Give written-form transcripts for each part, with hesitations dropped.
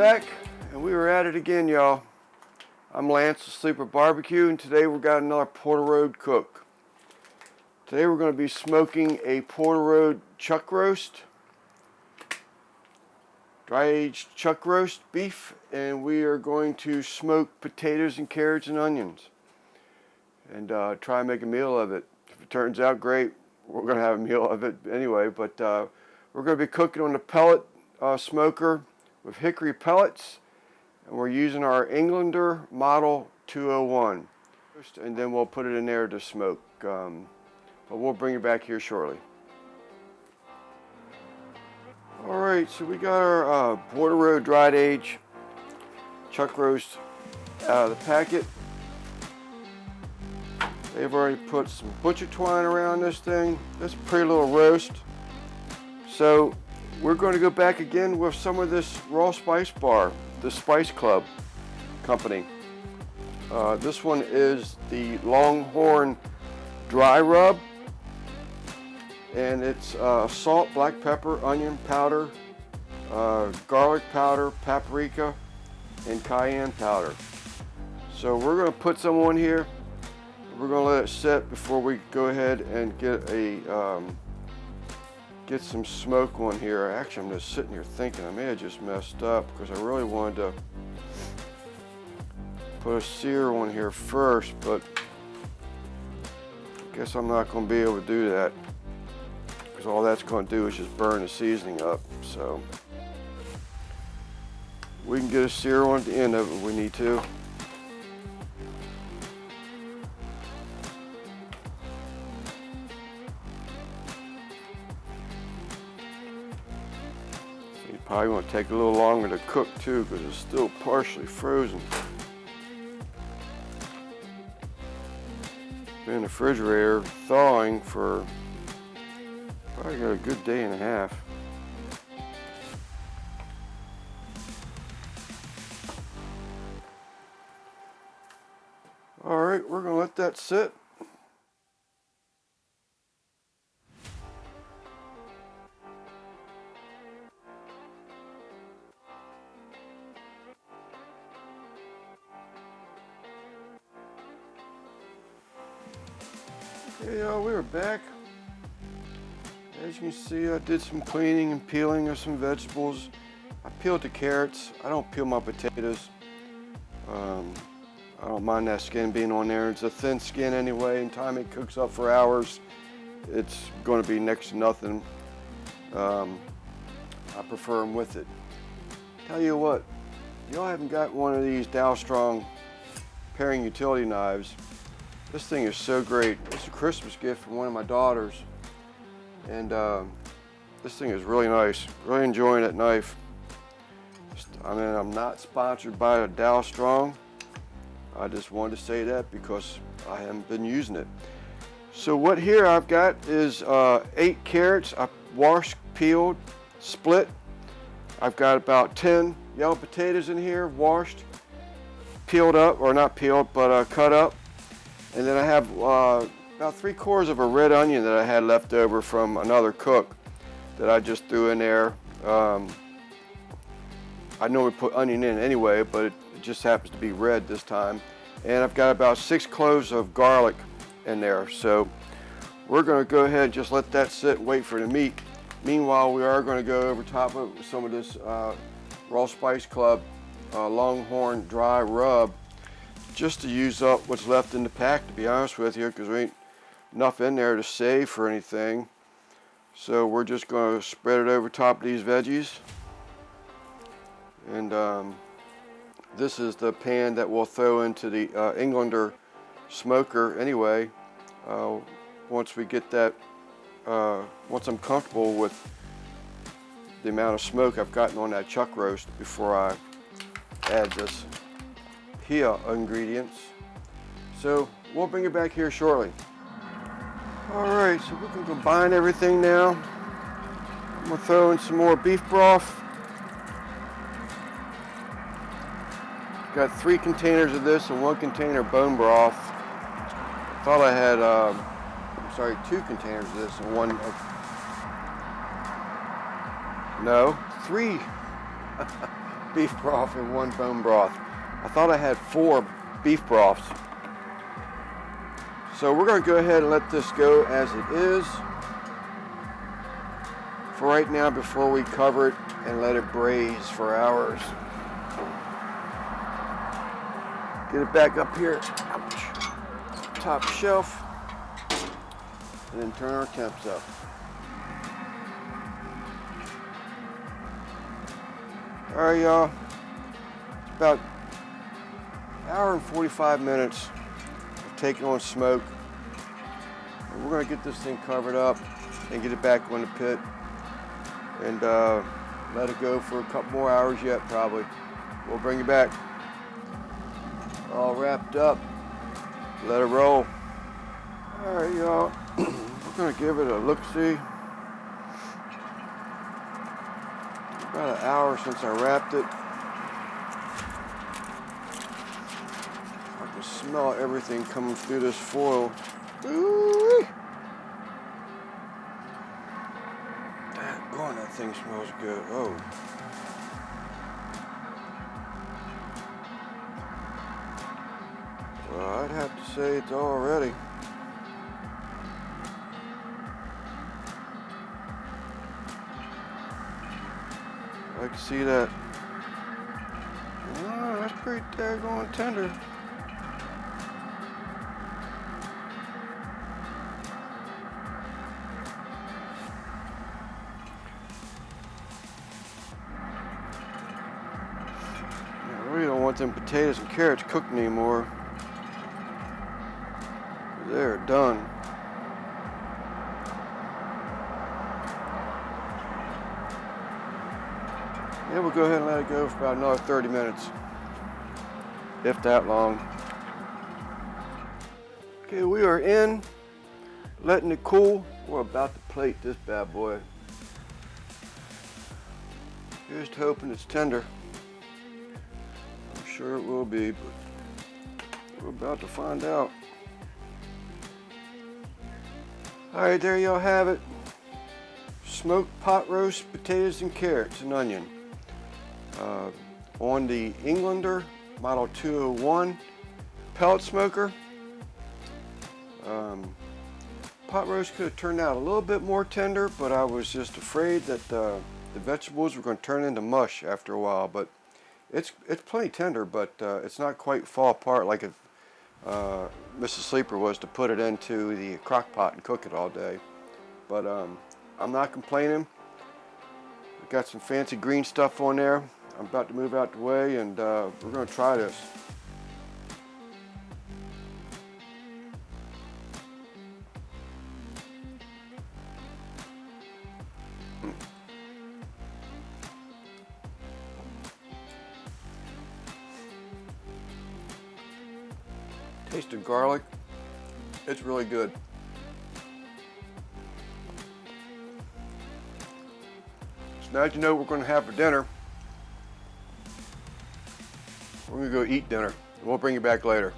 back, and we were at it again, y'all. I'm Lance, the Sleeper Barbecue, and today we've got another Porter Road cook. Today we're going to be smoking a Porter Road chuck roast, dry-aged chuck roast beef, and we are going to smoke potatoes and carrots and onions, and try and make a meal of it. If it turns out great, we're going to have a meal of it anyway, but we're going to be cooking on the pellet smoker with hickory pellets, and we're using our Englander Model 201, and then we'll put it in there to smoke, but we'll bring it back here shortly. Alright, so we got our Porter Road dried age chuck roast out of the packet. They've already put some butcher twine around this thing. That's a pretty little roast. So we're going to go back again with some of this raw spice bar, the Spice Club company. This one is the Longhorn Dry Rub, and it's salt, black pepper, onion powder, garlic powder, paprika, and cayenne powder. So we're going to put some on here. We're going to let it sit before we go ahead and get some smoke on here. Actually, I'm just sitting here thinking I may have just messed up because I really wanted to put a sear on here first, but I guess I'm not going to be able to do that because all that's going to do is just burn the seasoning up. So we can get a sear on at the end of it if we need to. Probably going to take a little longer to cook too because it's still partially frozen. Been in the refrigerator thawing for probably got a good day and a half. All right, we're going to let that sit. Okay, y'all, we are back. As you can see, I did some cleaning and peeling of some vegetables. I peeled the carrots. I don't peel my potatoes. I don't mind that skin being on there. It's a thin skin anyway, and time it cooks up for hours, it's going to be next to nothing. I prefer them with it. Tell you what, y'all haven't got one of these Dow Strong paring utility knives. This thing is so great. It's a Christmas gift from one of my daughters, and this thing is really nice. Really enjoying that knife. I mean, I'm not sponsored by Dow Strong. I just wanted to say that because I haven't been using it. So what here I've got is 8 carrots. I washed, peeled, split. I've got about 10 yellow potatoes in here, washed, peeled up, or not peeled, but cut up. And then I have about 3/4 of a red onion that I had left over from another cook that I just threw in there. I normally put onion in anyway, but it just happens to be red this time. And I've got about 6 cloves of garlic in there. So we're going to go ahead and just let that sit and wait for the meat. Meanwhile, we are going to go over top of some of this Raw Spice Club Longhorn Dry Rub, just to use up what's left in the pack, to be honest with you, because there ain't enough in there to save for anything. So we're just going to spread it over top of these veggies. And this is the pan that we'll throw into the Englander smoker anyway. Once we get that, once I'm comfortable with the amount of smoke I've gotten on that chuck roast before I add this here ingredients. So we'll bring it back here shortly. Alright, so we can combine everything now. I'm going to throw in some more beef broth. Got 3 containers of this and 1 container bone broth. I thought I had, 2 containers of this and 1 of, no, 3. beef broth and 1 bone broth. I thought I had 4 beef broths. So we're going to go ahead and let this go as it is for right now before we cover it and let it braise for hours. Get it back up here, ouch, top shelf, and then turn our temps up. All right, y'all, it's about an hour and 45 minutes of taking on smoke. And we're gonna get this thing covered up and get it back on the pit and let it go for a couple more hours yet, probably. We'll bring you back. All wrapped up, let it roll. All right, y'all, we're gonna give it a look-see. About an hour since I wrapped it. I can smell everything coming through this foil. Ooh-wee. Daggone, that thing smells good. Oh. Well, I'd have to say it's all ready. I can see that. Oh, that's pretty daggone tender. I really don't want them potatoes and carrots cooked anymore. They're done. Yeah, we'll go ahead and let it go for about another 30 minutes, if that long. Okay, we are in, letting it cool. We're about to plate this bad boy. Just hoping it's tender. I'm sure it will be, but we're about to find out. All right, there y'all have it. Smoked pot roast potatoes and carrots and onion. On the Englander Model 201 pellet smoker. Pot roast could have turned out a little bit more tender, but I was just afraid that the vegetables were going to turn into mush after a while. But it's plenty tender, but it's not quite fall apart like if Mrs. Sleeper was to put it into the crock pot and cook it all day. But I'm not complaining. We've got some fancy green stuff on there. I'm about to move out the way, and we're going to try this. Taste of garlic. It's really good. So now that you know what we're going to have for dinner, we're going to go eat dinner. We'll bring you back later.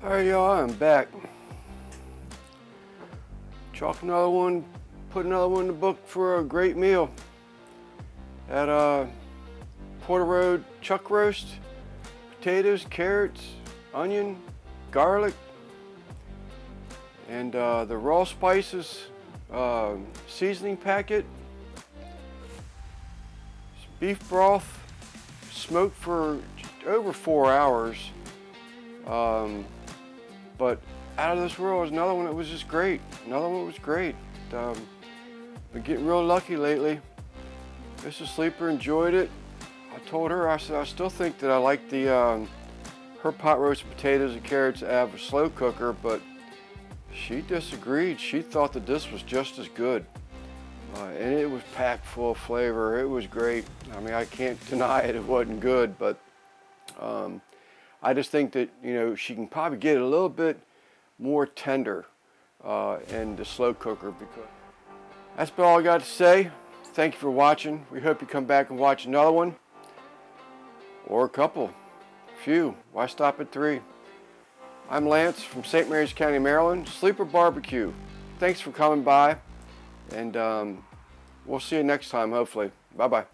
All right, y'all, I'm back. Chalk another one, put another one in the book for a great meal. At Porter Road chuck roast, potatoes, carrots, onion, garlic, and the raw spices seasoning packet, some beef broth, smoked for over 4 hours, but out of this world was another one that was just great. Another one was great. Been getting real lucky lately. Mrs. Sleeper enjoyed it. I told her, I said, I still think that I like the her pot roast potatoes and carrots out of a slow cooker, but she disagreed. She thought that this was just as good. And it was packed full of flavor. It was great. I mean, I can't deny it wasn't good, but I just think that, you know, she can probably get it a little bit more tender in the slow cooker. Because that's about all I got to say. Thank you for watching. We hope you come back and watch another one, or a couple, few. Why stop at 3? I'm Lance from St. Mary's County, Maryland, Sleeper Barbecue. Thanks for coming by, and we'll see you next time, hopefully. Bye-bye.